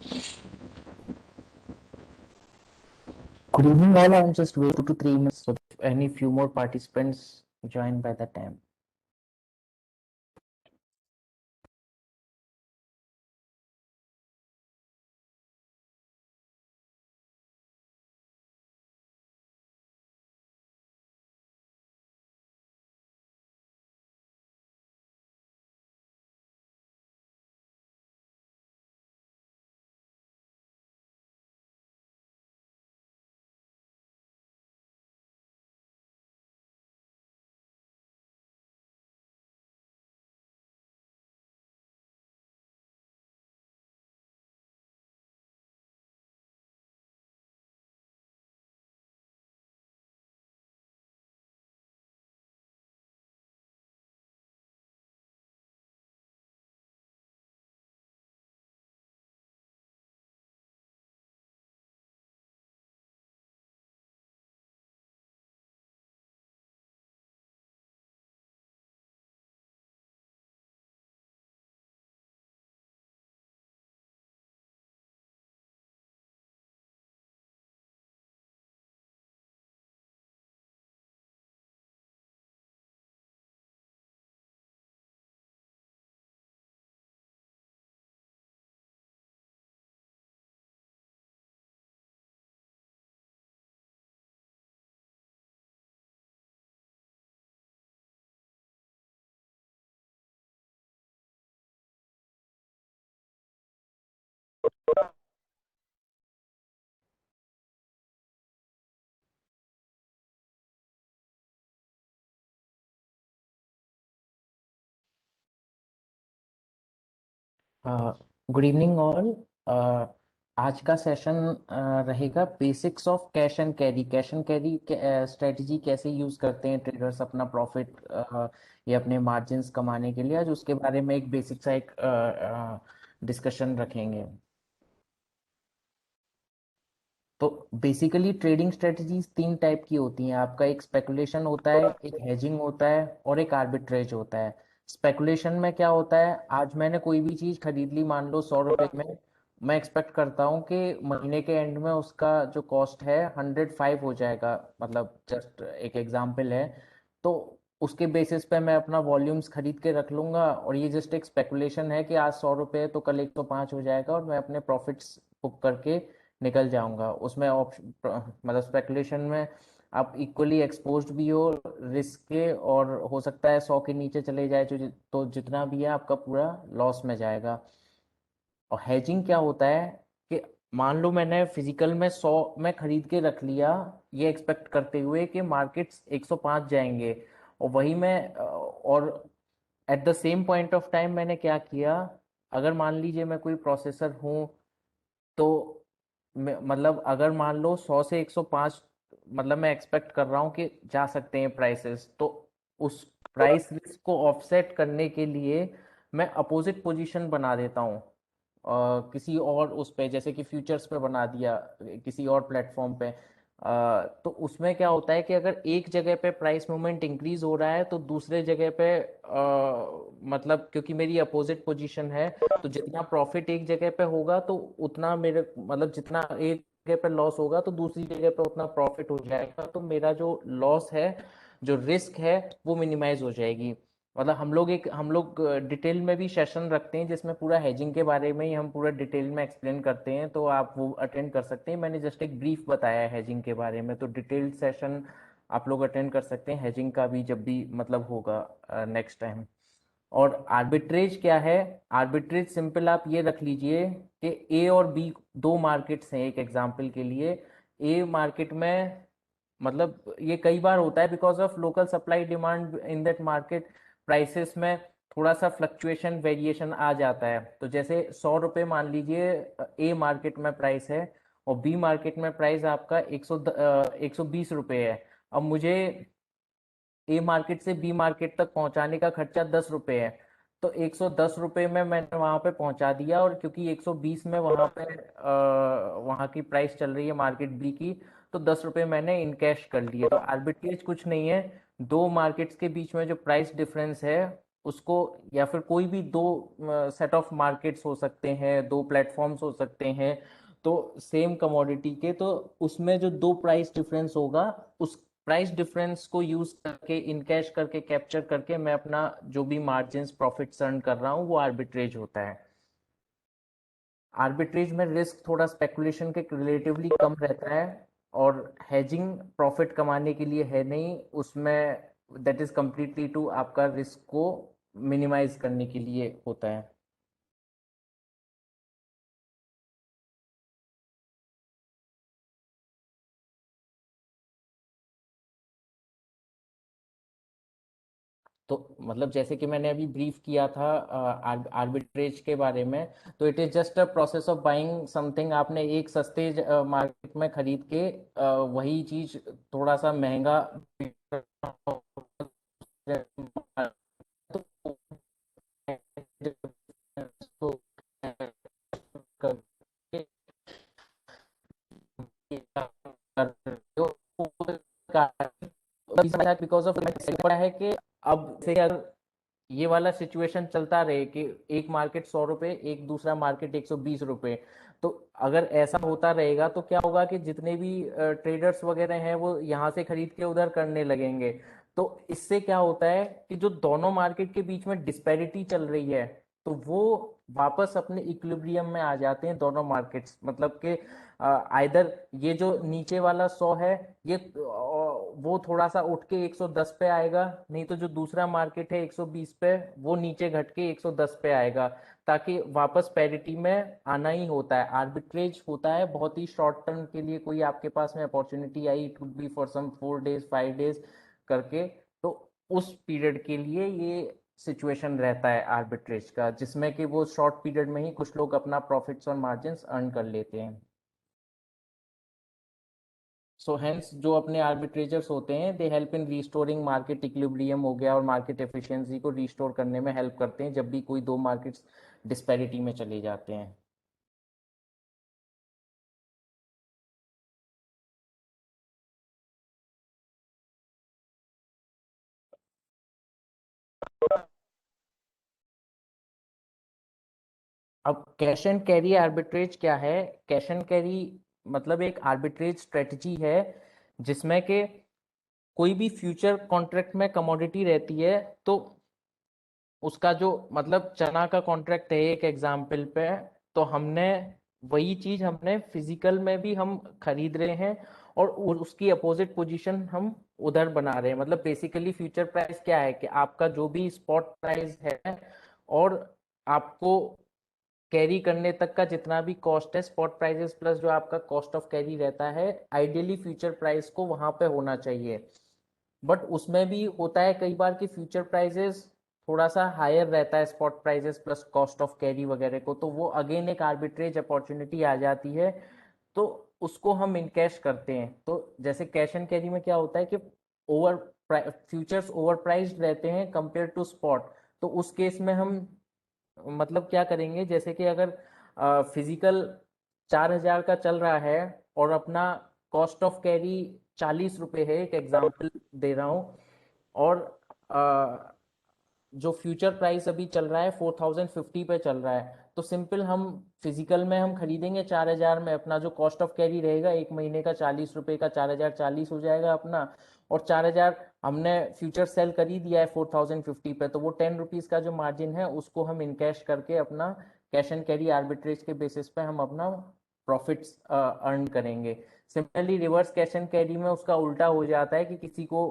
Good evening, all. I'm just waiting 2 to 3 minutes so if any few more participants join by that time. Good evening all. आज का session रहेगा basics of cash and carry. Cash and carry strategy कैसे use करते हैं traders अपना profit या अपने margins कमाने के लिए। आज उसके बारे में एक बेसिक सा एक डिस्कशन रखेंगे। तो बेसिकली ट्रेडिंग स्ट्रेटजीज 3 टाइप की होती हैं। आपका एक स्पेकुलेशन होता है, एक हेजिंग होता है और एक आर्बिट्रेज होता है। स्पेकुलेशन में क्या होता है, आज मैंने कोई भी चीज खरीद ली, मान लो 100 रुपए में। मैं एक्सपेक्ट करता हूँ कि महीने के एंड में उसका जो कॉस्ट है 105 हो जाएगा। मतलब जस्ट एक एग्जाम्पल है। तो उसके बेसिस पे मैं अपना वॉल्यूम्स खरीद के रख लूंगा और ये जस्ट एक स्पेकुलेशन है कि आज 100 रुपए है तो कल 105 हो जाएगा और मैं अपने प्रॉफिट्स बुक करके निकल जाऊंगा। उसमें ऑप्शन मतलब स्पेकुलेशन में आप इक्वली एक्सपोज्ड भी हो रिस्क के, और हो सकता है 100 के नीचे चले जाए तो जितना भी है आपका पूरा लॉस में जाएगा। और हेजिंग क्या होता है कि मान लो मैंने फिजिकल में 100 में खरीद के रख लिया, ये एक्सपेक्ट करते हुए कि मार्केट्स 105 जाएंगे, और वही मैं और at the same point of time मैंने क्या किया। अगर मान लीजिए मैं कोई प्रोसेसर हूँ, तो मतलब अगर मान लो 100 से 105, मतलब मैं एक्सपेक्ट कर रहा हूँ कि जा सकते हैं प्राइसेस, तो उस प्राइस रिस्क को ऑफसेट करने के लिए मैं अपोजिट पोजीशन बना देता हूँ किसी और उस पे, जैसे कि फ्यूचर्स पे बना दिया किसी और प्लेटफॉर्म पे। तो उसमें क्या होता है कि अगर एक जगह पे प्राइस मूवमेंट इंक्रीज हो रहा है तो दूसरे जगह पे मतलब क्योंकि मेरी अपोजिट पोजीशन है, तो जितना प्रॉफिट एक जगह पे होगा तो उतना मेरे मतलब जितना एक जगह पे लॉस होगा तो दूसरी जगह पे उतना प्रॉफिट हो जाएगा। तो मेरा जो लॉस है, जो रिस्क है, वो मिनिमाइज हो जाएगी। मतलब हम लोग डिटेल में भी सेशन रखते हैं जिसमें पूरा हेजिंग के बारे में ही हम पूरा डिटेल में एक्सप्लेन करते हैं, तो आप वो अटेंड कर सकते हैं। मैंने जस्ट एक ब्रीफ बताया है हेजिंग के बारे में, तो डिटेल्ड सेशन आप लोग अटेंड कर सकते हैं हेजिंग का भी जब भी मतलब होगा नेक्स्ट टाइम। और आर्बिट्रेज क्या है? आर्बिट्रेज सिंपल आप ये रख लीजिए कि ए और बी दो मार्केट्स हैं। एक एग्जांपल के लिए, ए मार्केट में मतलब ये कई बार होता है because of local supply demand in that market, prices में थोड़ा सा फ्लक्चुएशन वेरिएशन आ जाता है। तो जैसे 100 रुपये मान लीजिए ए मार्केट में प्राइस है, और बी मार्केट में प्राइस आपका 120 रुपये है। अब मुझे ए मार्केट से बी मार्केट तक पहुंचाने का खर्चा 10 रुपये है, तो 110 रुपये में मैंने वहां पे पहुंचा दिया। और क्योंकि 120 में वहां पे वहां की प्राइस चल रही है मार्केट बी की, तो 10 रुपये मैंने इन कैश कर लिए। तो आर्बिट्रेज कुछ नहीं है, दो मार्केट्स के बीच में जो प्राइस डिफरेंस है उसको, या फिर कोई भी दो सेट ऑफ मार्केट्स हो सकते हैं, दो प्लेटफॉर्म्स हो सकते हैं, तो सेम कमोडिटी के, तो उसमें जो दो प्राइस डिफरेंस होगा, उस प्राइस डिफरेंस को यूज करके, इन कैश करके, कैप्चर करके मैं अपना जो भी मार्जिन्स प्रॉफिट्स अर्न कर रहा हूँ वो आर्बिट्रेज होता है। आर्बिट्रेज में रिस्क थोड़ा स्पेकुलेशन के रिलेटिवली कम रहता है, और हेजिंग प्रॉफिट कमाने के लिए है नहीं उसमें, दैट इज कम्प्लीटली टू आपका रिस्क को मिनिमाइज करने के लिए होता है। तो मतलब जैसे कि मैंने अभी ब्रीफ किया था आर्बिट्रेज के बारे में, तो it is just a process of buying something. आपने एक सस्ते मार्केट में खरीद के वही चीज थोड़ा सा महंगा बिकॉज ऑफ पड़ा है कि अब से अगर ये वाला सिचुएशन चलता रहे कि एक मार्केट 100 रुपए, एक दूसरा मार्केट 120 रुपए, तो अगर ऐसा होता रहेगा तो क्या होगा कि जितने भी ट्रेडर्स वगैरह हैं वो यहाँ से खरीद के उधर करने लगेंगे। तो इससे क्या होता है कि जो दोनों मार्केट के बीच में डिस्पैरिटी चल रही है, तो वो वापस अपने इक्विलिब्रियम में आ जाते हैं दोनों मार्केट्स। मतलब कि आइदर ये जो नीचे वाला 100 है, ये वो थोड़ा सा उठ के 110 पे आएगा, नहीं तो जो दूसरा मार्केट है 120 पे, वो नीचे घट के 110 पे आएगा, ताकि वापस पैरिटी में आना ही होता है। आर्बिट्रेज होता है बहुत ही शॉर्ट टर्म के लिए, कोई आपके पास में अपॉर्चुनिटी आई, it would be for some 4 days 5 days करके, तो उस पीरियड के लिए ये सिचुएशन रहता है आर्बिट्रेज का, जिसमें कि वो शॉर्ट पीरियड में ही कुछ लोग अपना प्रॉफिट्स और मार्जिन अर्न कर लेते हैं। सो हेंस जो अपने आर्बिट्रेजर्स होते हैं, they help in restoring market equilibrium हो गया, और मार्केट एफिशिएंसी को रिस्टोर करने में हेल्प करते हैं जब भी कोई दो मार्केट्स डिस्पैरिटी में चले जाते हैं। अब कैश एंड कैरी आर्बिट्रेज क्या है? कैश एंड कैरी मतलब एक आर्बिट्रेज स्ट्रेटजी है जिसमें कि कोई भी फ्यूचर कॉन्ट्रैक्ट में कमोडिटी रहती है, तो उसका जो मतलब चना का कॉन्ट्रैक्ट है एक एग्जाम्पल पे, तो हमने वही चीज हमने फिजिकल में भी हम खरीद रहे हैं, और उसकी अपोजिट पोजीशन हम उधर बना रहे हैं। मतलब बेसिकली फ्यूचर प्राइस क्या है कि आपका जो भी स्पॉट प्राइस है, और आपको कैरी करने तक का जितना भी कॉस्ट है, स्पॉट प्राइसेस प्लस जो आपका कॉस्ट ऑफ कैरी रहता है, आइडियली फ्यूचर प्राइस को वहां पे होना चाहिए। बट उसमें भी होता है कई बार कि फ्यूचर प्राइसेस थोड़ा सा हायर रहता है spot prices plus cost of carry वगैरह को, तो वो अगेन एक आर्बिट्रेज अपॉर्चुनिटी आ जाती है, तो उसको हम इनकैश करते हैं। तो जैसे कैश एंड कैरी में क्या होता है कि ओवर फ्यूचर्स ओवर प्राइस्ड रहते हैं कंपेयर टू स्पॉट, तो उस केस में हम मतलब क्या करेंगे, जैसे कि अगर फिजिकल 4,000 का चल रहा है और अपना कॉस्ट ऑफ कैरी 40 रुपए है, एक एग्जांपल दे रहा हूँ, और अ, जो फ्यूचर प्राइस अभी चल रहा है 4,050 पे चल रहा है, तो सिंपल हम फिजिकल में हम खरीदेंगे 4,000 में, अपना जो कॉस्ट ऑफ कैरी रहेगा एक महीने का 40 रुपए का, 4,040 हो जाएगा अपना, और 4,000 हमने फ्यूचर सेल कर ही दिया है 4,050 पे, तो वो 10 रुपीज का जो मार्जिन है उसको हम इनकैश करके अपना कैश एंड कैरी आर्बिट्रेज के बेसिस पे हम अपना प्रॉफिट्स अर्न करेंगे। Similarly reverse cash and carry में उसका उल्टा हो जाता है कि किसी को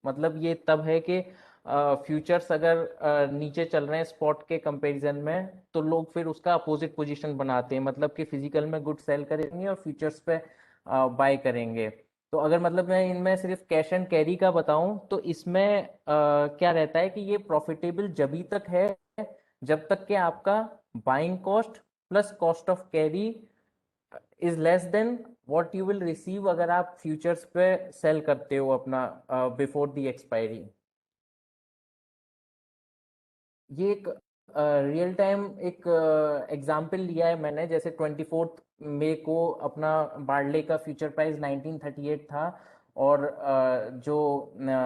मतलब ये तब है कि फ्यूचर्स अगर नीचे चल रहे हैं स्पॉट के कंपैरिजन में, तो लोग फिर उसका अपोजिट पोजीशन बनाते हैं, मतलब कि फिजिकल में गुड सेल करेंगे और फ्यूचर्स पे बाय करेंगे। तो अगर मतलब मैं इनमें सिर्फ कैश एंड कैरी का बताऊं, तो इसमें क्या रहता है कि ये प्रॉफिटेबल जब तक है जब तक कि आपका buying cost plus cost of carry is less than what you will receive अगर आप फ्यूचर्स पे सेल करते हो अपना बिफोर द एक्सपायरी। ये एक रियल टाइम एक एग्जाम्पल लिया है मैंने, जैसे 24 मई को अपना बार्ले का फ्यूचर प्राइस 1938 था, और जो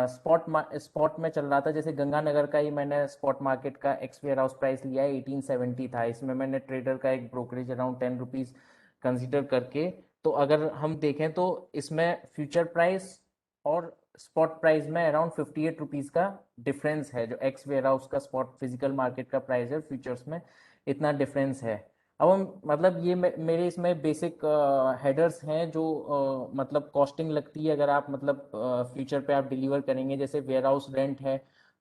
स्पॉट में चल रहा था, जैसे गंगानगर का ही मैंने स्पॉट मार्केट का एक्स वेयर हाउस प्राइस लिया है, 1870 था। इसमें मैंने ट्रेडर का एक ब्रोकरेज अराउंड 10 रुपीज़ कंसिडर करके, तो अगर हम देखें तो इसमें फ्यूचर प्राइस और स्पॉट प्राइस में अराउंड 58 रुपीज़ का डिफरेंस है। जो एक्स वेयर हाउस का स्पॉट फिजिकल मार्केट का प्राइस है, फ्यूचर्स में इतना डिफरेंस है। अब हम मतलब ये मेरे इसमें बेसिक हेडर्स हैं जो मतलब कॉस्टिंग लगती है अगर आप मतलब फ्यूचर पे आप डिलीवर करेंगे। जैसे वेयर हाउस रेंट है,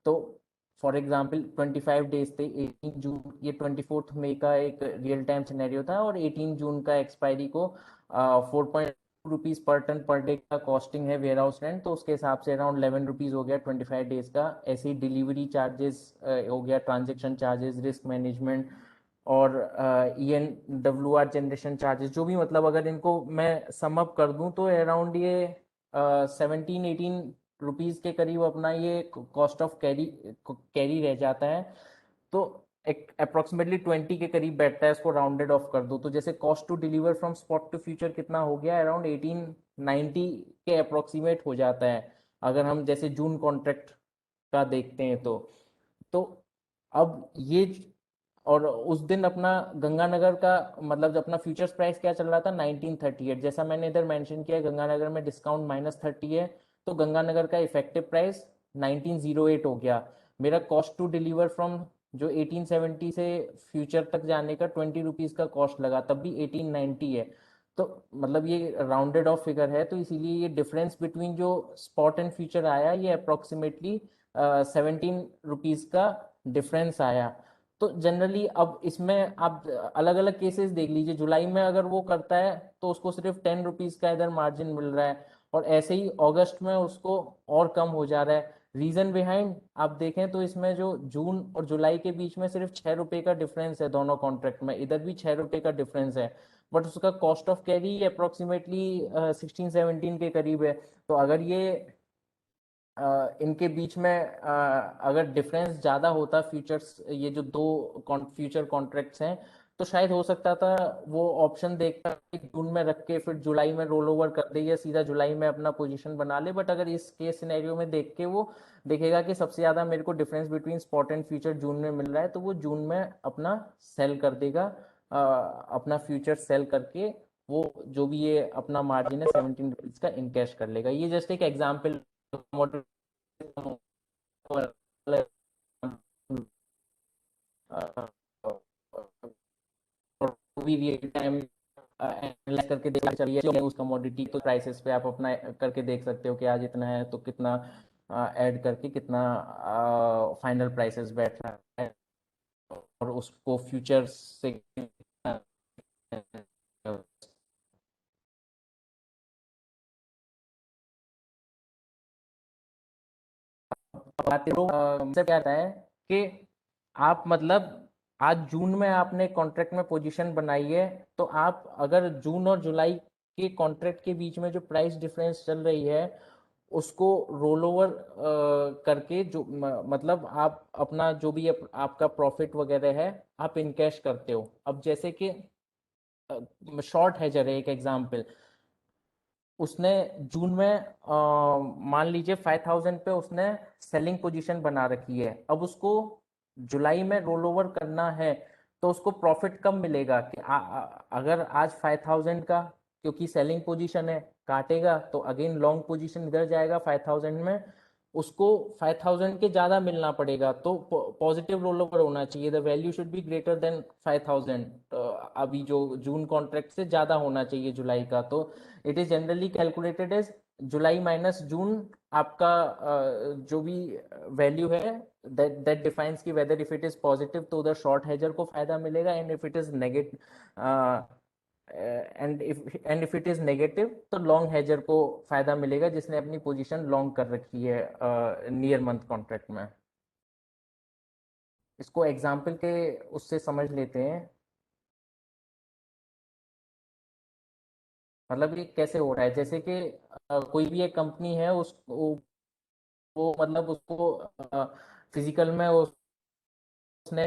तो फॉर एग्जांपल 25 डेज थे, 18 जून, ये 24 मई का एक रियल टाइम सिनेरियो था, और 18 जून का एक्सपायरी को 4.2 रुपीज़ पर टन पर डे का कॉस्टिंग है वेयर हाउस रेंट, तो उसके हिसाब से अराउंड 11 रुपीज़ हो गया 25 डेज का। ऐसे ही डिलीवरी चार्जेस हो गया, ट्रांजेक्शन चार्जेस, रिस्क मैनेजमेंट, और ENWR जनरेशन चार्जेस, जो भी मतलब अगर इनको मैं सम अप कर दूं तो अराउंड ये 17-18 रुपीज़ के करीब अपना ये कॉस्ट ऑफ कैरी रह जाता है। तो एक अप्रोक्सीमेटली 20 के करीब बैठता है, इसको राउंडेड ऑफ कर दो तो जैसे cost to deliver from spot to future कितना हो गया, अराउंड 1890 के अप्रोक्सीमेट हो जाता है, अगर हम जैसे जून कॉन्ट्रैक्ट का देखते हैं तो अब ये, और उस दिन अपना गंगानगर का मतलब अपना फ्यूचर्स प्राइस क्या चल रहा था, 1938। जैसा मैंने इधर मेंशन किया है, गंगानगर में डिस्काउंट -30 है, तो गंगानगर का इफेक्टिव प्राइस 1908 हो गया। मेरा कॉस्ट टू डिलीवर फ्रॉम जो 1870 से फ्यूचर तक जाने का 20 रुपीज़ का कॉस्ट लगा, तब भी 1890 है। तो मतलब ये राउंडेड ऑफ फिगर है, तो इसीलिए ये डिफरेंस बिटवीन जो स्पॉट एंड फ्यूचर आया, ये अप्रोक्सीमेटली 17 रुपीज़ का डिफरेंस आया। तो जनरली अब इसमें आप अलग अलग केसेस देख लीजिए, जुलाई में अगर वो करता है तो उसको सिर्फ 10 रुपीज़ का इधर मार्जिन मिल रहा है, और ऐसे ही अगस्त में उसको और कम हो जा रहा है। रीजन बिहाइंड आप देखें तो इसमें जो जून और जुलाई के बीच में सिर्फ 6 रुपए का डिफरेंस है, दोनों कॉन्ट्रैक्ट में इधर भी 6 रुपए का डिफरेंस है, बट उसका कॉस्ट ऑफ कैरी अप्रोक्सीमेटली 16-17 के करीब है। तो अगर ये इनके बीच में अगर डिफरेंस ज़्यादा होता फ्यूचर्स, ये जो दो फ्यूचर कॉन्ट्रैक्ट्स हैं, तो शायद हो सकता था वो ऑप्शन देखता कि जून में रख के फिर जुलाई में रोल ओवर कर दे या सीधा जुलाई में अपना पोजीशन बना ले। बट अगर इस केस सिनेरियो में देख के वो देखेगा कि सबसे ज़्यादा मेरे को difference between spot and future जून में मिल रहा है, तो वो जून में अपना सेल कर देगा, अपना फ्यूचर सेल करके वो जो भी ये अपना मार्जिन है 17 रुपीज़ का इनकैश कर लेगा। ये जस्ट एक एग्जाम्पल भी रियल टाइम एनालाइज करके देख चलिए उस कमोडिटी तो प्राइसेस पे आप अपना करके देख सकते हो कि आज इतना है तो कितना ऐड करके कितना फाइनल प्राइसेस बैठ रहा है, और उसको फ्यूचर से बात करो से क्या रहता है कि आप मतलब आज जून में आपने कॉन्ट्रैक्ट में पोजीशन बनाई है, तो आप अगर जून और जुलाई के कॉन्ट्रैक्ट के बीच में जो प्राइस डिफरेंस चल रही है उसको रोल ओवर करके जो मतलब आप अपना जो भी आपका प्रॉफिट वगैरह है आप इनकैश करते हो। अब जैसे कि शॉर्ट हेजर है एक एग्जांपल, उसने जून में मान लीजिए 5000 पे उसने सेलिंग पोजीशन बना रखी है, अब उसको जुलाई में रोल ओवर करना है, तो उसको प्रॉफिट कम मिलेगा कि अगर आज 5000 का, क्योंकि सेलिंग पोजीशन है, काटेगा तो अगेन लॉन्ग पोजीशन इधर जाएगा 5000 में, उसको 5000 के ज़्यादा मिलना पड़ेगा, तो पॉजिटिव रोल ओवर होना चाहिए, the value should be greater than 5000, अभी जो जून कॉन्ट्रैक्ट से ज़्यादा होना चाहिए जुलाई का। तो it is generally calculated as July minus June, आपका जो भी वैल्यू है दैट दैट डिफाइंस की whether if it is positive तो उधर शॉर्ट हेजर को फायदा मिलेगा, and if it is negative and if it is negative तो लॉन्ग हेजर को फायदा मिलेगा जिसने अपनी पोजीशन लॉन्ग कर रखी है नियर मंथ कॉन्ट्रैक्ट में। इसको एग्जाम्पल के उससे समझ लेते हैं, मतलब ये कैसे हो रहा है। जैसे कि कोई भी एक कंपनी है, उस वो मतलब उसको फिजिकल में उसने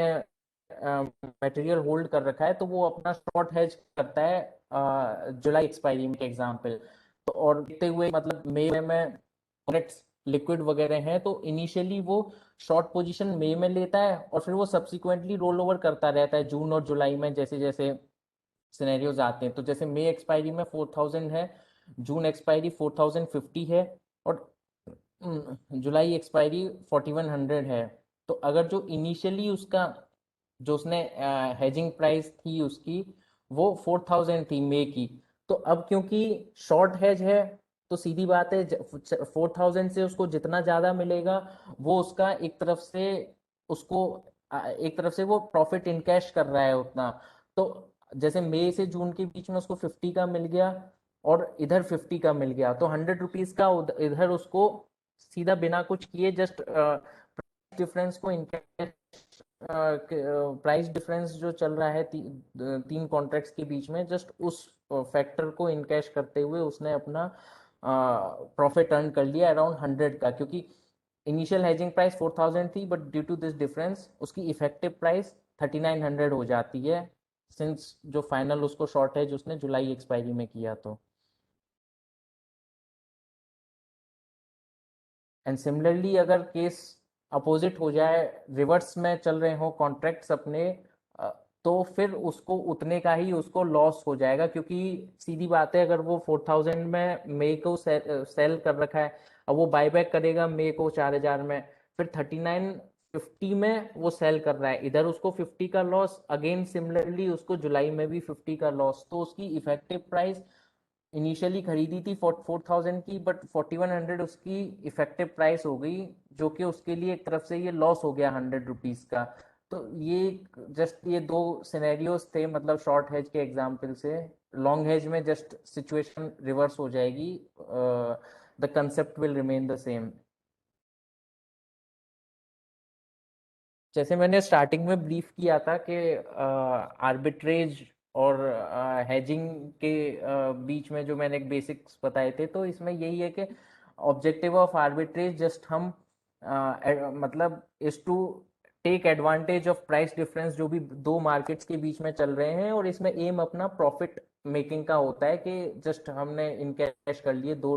मटेरियल होल्ड कर रखा है, तो वो अपना शॉर्ट हेज करता है जुलाई एक्सपायरी में एग्जांपल। तो और देखते हुए मतलब मई में कॉन्ट्रैक्ट्स लिक्विड वगैरह हैं, तो इनिशियली वो शॉर्ट पोजीशन मई में लेता है और फिर वो सब्सिक्वेंटली रोल ओवर करता रहता है जून और जुलाई में, जैसे जैसे सिनेरियोज आते हैं। तो जैसे मई एक्सपायरी में 4000 है, जून एक्सपायरी 4050 है, और जुलाई एक्सपायरी 4100 है। तो अगर जो इनिशियली उसका जो उसने हेजिंग प्राइस थी उसकी वो 4000 थी मई की, तो अब क्योंकि शॉर्ट हेज है तो सीधी बात है 4000 से उसको जितना ज्यादा मिलेगा वो उसका एक तरफ से उसको एक तरफ से वो प्रॉफिट इनकैश कर रहा है उतना। तो जैसे मई से जून के बीच में उसको 50 का मिल गया और इधर 50 का मिल गया, तो 100 रुपीज का इधर उसको सीधा बिना कुछ किए जस्ट डिफरेंस को इनकैश, प्राइस डिफरेंस जो चल रहा है तीन कॉन्ट्रैक्ट्स के बीच में, जस्ट उस फैक्टर को इनकैश करते हुए उसने अपना प्रॉफिट अर्न कर लिया अराउंड 100 का, क्योंकि इनिशियल हेजिंग प्राइस 4000 थी but due to this difference उसकी इफेक्टिव प्राइस 3900 हो जाती है, सिंस जो फाइनल उसको शॉर्ट है जो उसने जुलाई एक्सपायरी में किया। तो एंड सिमिलरली अगर केस अपोजिट हो जाए, रिवर्स में चल रहे हो कॉन्ट्रैक्ट्स अपने, अ, तो फिर उसको उतने का ही उसको लॉस हो जाएगा, क्योंकि सीधी बात है अगर वो 4000 में मई को सेल कर रखा है, अब वो बायबैक करेगा मई को 4000 में, फिर 3950 में वो सेल कर रहा है, इधर उसको 50 का लॉस, अगेन सिमिलरली उसको जुलाई में भी 50 का लॉस, तो उसकी इफेक्टिव प्राइस इनिशियली खरीदी थी 4000 की, बट 4100 उसकी इफेक्टिव प्राइस हो गई, जो कि उसके लिए एक तरफ से ये लॉस हो गया 100 रुपीज का। तो ये जस्ट ये दो सिनेरियोज थे मतलब शॉर्ट हेज के एग्जाम्पल से। लॉन्ग हेज में जस्ट सिचुएशन रिवर्स हो जाएगी, the concept will remain the same. जैसे मैंने स्टार्टिंग में ब्रीफ किया था कि आर्बिट्रेज और हेजिंग के बीच में जो मैंने बेसिक्स बताए थे, तो इसमें यही है कि ऑब्जेक्टिव ऑफ आर्बिट्रेज जस्ट हम मतलब is to take advantage of price difference जो भी दो मार्केट्स के बीच में चल रहे हैं, और इसमें एम अपना प्रॉफिट मेकिंग का होता है कि जस्ट हमने इनकैश कर लिए दो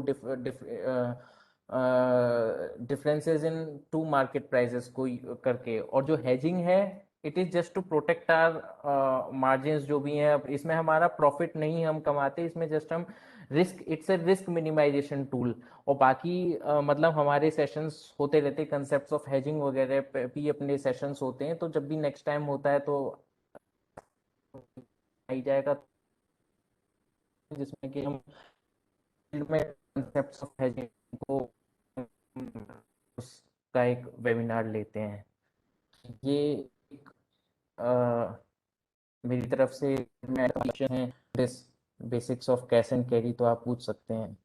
differences in two market prices को करके। और जो हेजिंग है it is just to protect our margin जो भी हैं, अब इसमें हमारा प्रॉफिट नहीं हम कमाते, इसमें जस्ट हम risk, it's a risk minimization tool. और बाकी मतलब हमारे सेशंस होते रहते, कंसेप्ट ऑफ हेजिंग वगैरह पे भी अपने सेशंस होते हैं, तो जब भी नेक्स्ट टाइम होता है तो आई जाएगा, जिसमें कि हम फील्ड में कंसेप्ट ऑफ हेजिंग को उसका एक वेबिनार लेते हैं। ये एक, मेरी तरफ से मैं है this basics of cash and carry, तो आप पूछ सकते हैं।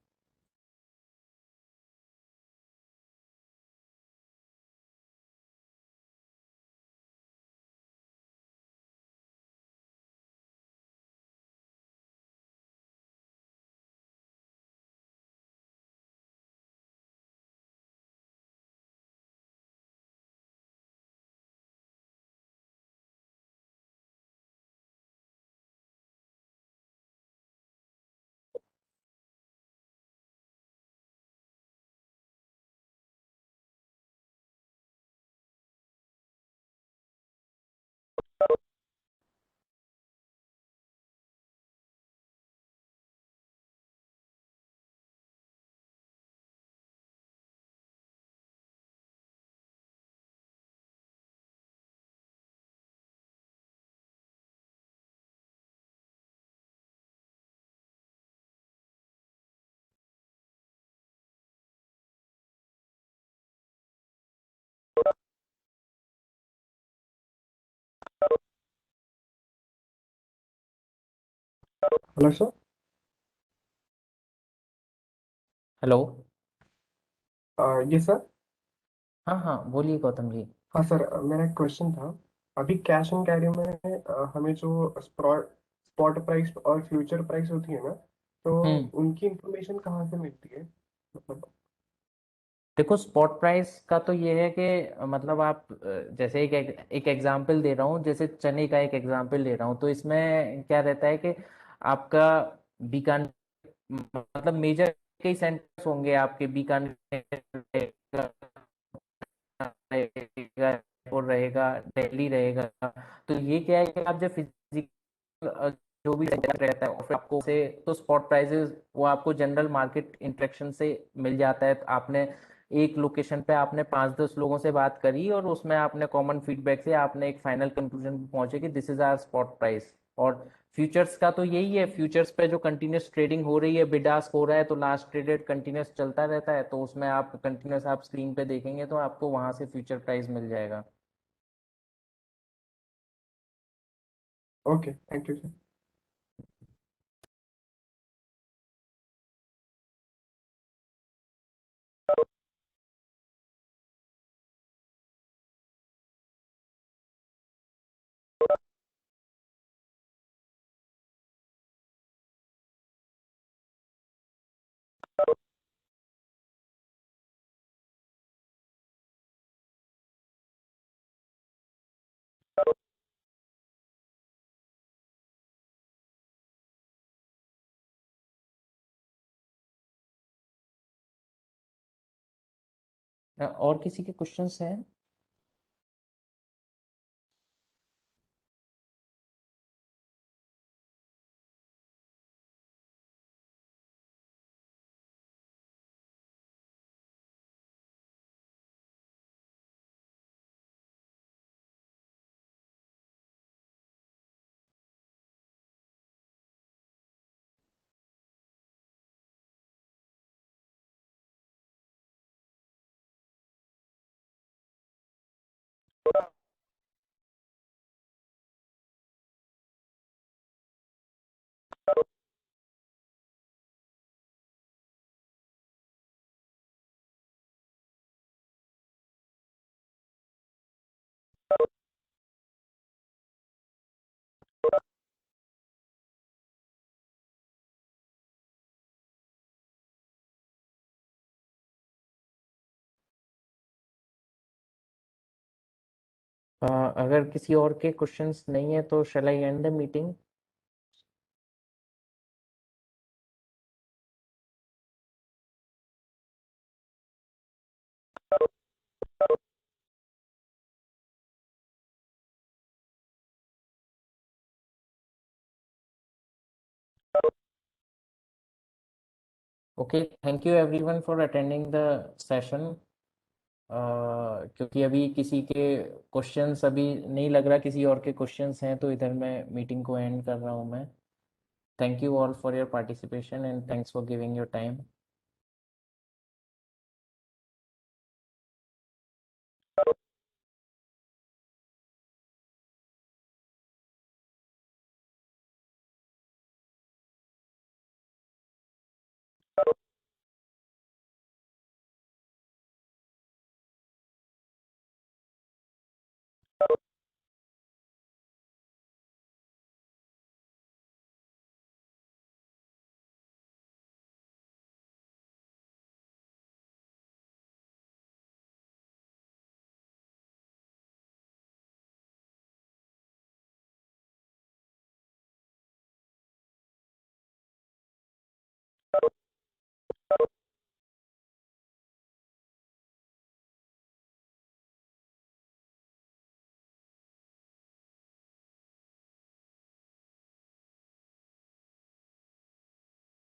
Hello sir. हेलो। ये सर। हाँ हाँ बोलिए गौतम जी। हाँ सर, मेरा एक क्वेश्चन था। अभी कैश एंड कैरी में हमें जो स्पॉट प्राइस और फ्यूचर प्राइस होती है ना, तो हम्म। उनकी इंफॉर्मेशन कहाँ से मिलती है? मतलब। देखो स्पॉट प्राइस का तो ये है कि मतलब आप जैसे एक एग्जांपल दे रहा हूँ, जैसे चने का एक एग्जांपल ले रहा हूँ, तो इसमें क्या रहता है कि आपका बीकानेर मतलब मेजर कई सेंटर्स होंगे आपके, बीकानेर रहेगा, जयपुर रहेगा, दिल्ली रहेगा। तो ये क्या है कि आप जब फिजिकल जो भी सेंटर रहता है और फिर आपको से तो स्पॉट प्राइजेस वो आपको जनरल मार्केट इंटरेक्शन से मिल जाता है। तो आपने एक लोकेशन पे आपने 5-10 लोगों से बात करी और उसमें आपने कॉमन फीडबैक से आपने एक फाइनल कंक्लूजन पे पहुंचे कि this is our spot price. और फ्यूचर्स का तो यही है, फ्यूचर्स पे जो कंटिन्यूस ट्रेडिंग हो रही है, बिड आस्क हो रहा है, तो लास्ट ट्रेडेड कंटिन्यूस चलता रहता है, तो उसमें आप कंटिन्यूस आप स्क्रीन पे देखेंगे तो आपको वहां से फ्यूचर प्राइस मिल जाएगा। Okay, thank you sir. और किसी के क्वेश्चंस हैं? अगर किसी और के क्वेश्चंस नहीं है तो shall I end the meeting? Okay, thank you everyone for attending the session. क्योंकि अभी किसी के क्वेश्चंस अभी नहीं लग रहा किसी और के क्वेश्चंस हैं, तो इधर मैं मीटिंग को एंड कर रहा हूँ मैं। Thank you all for your participation and thanks for giving your time.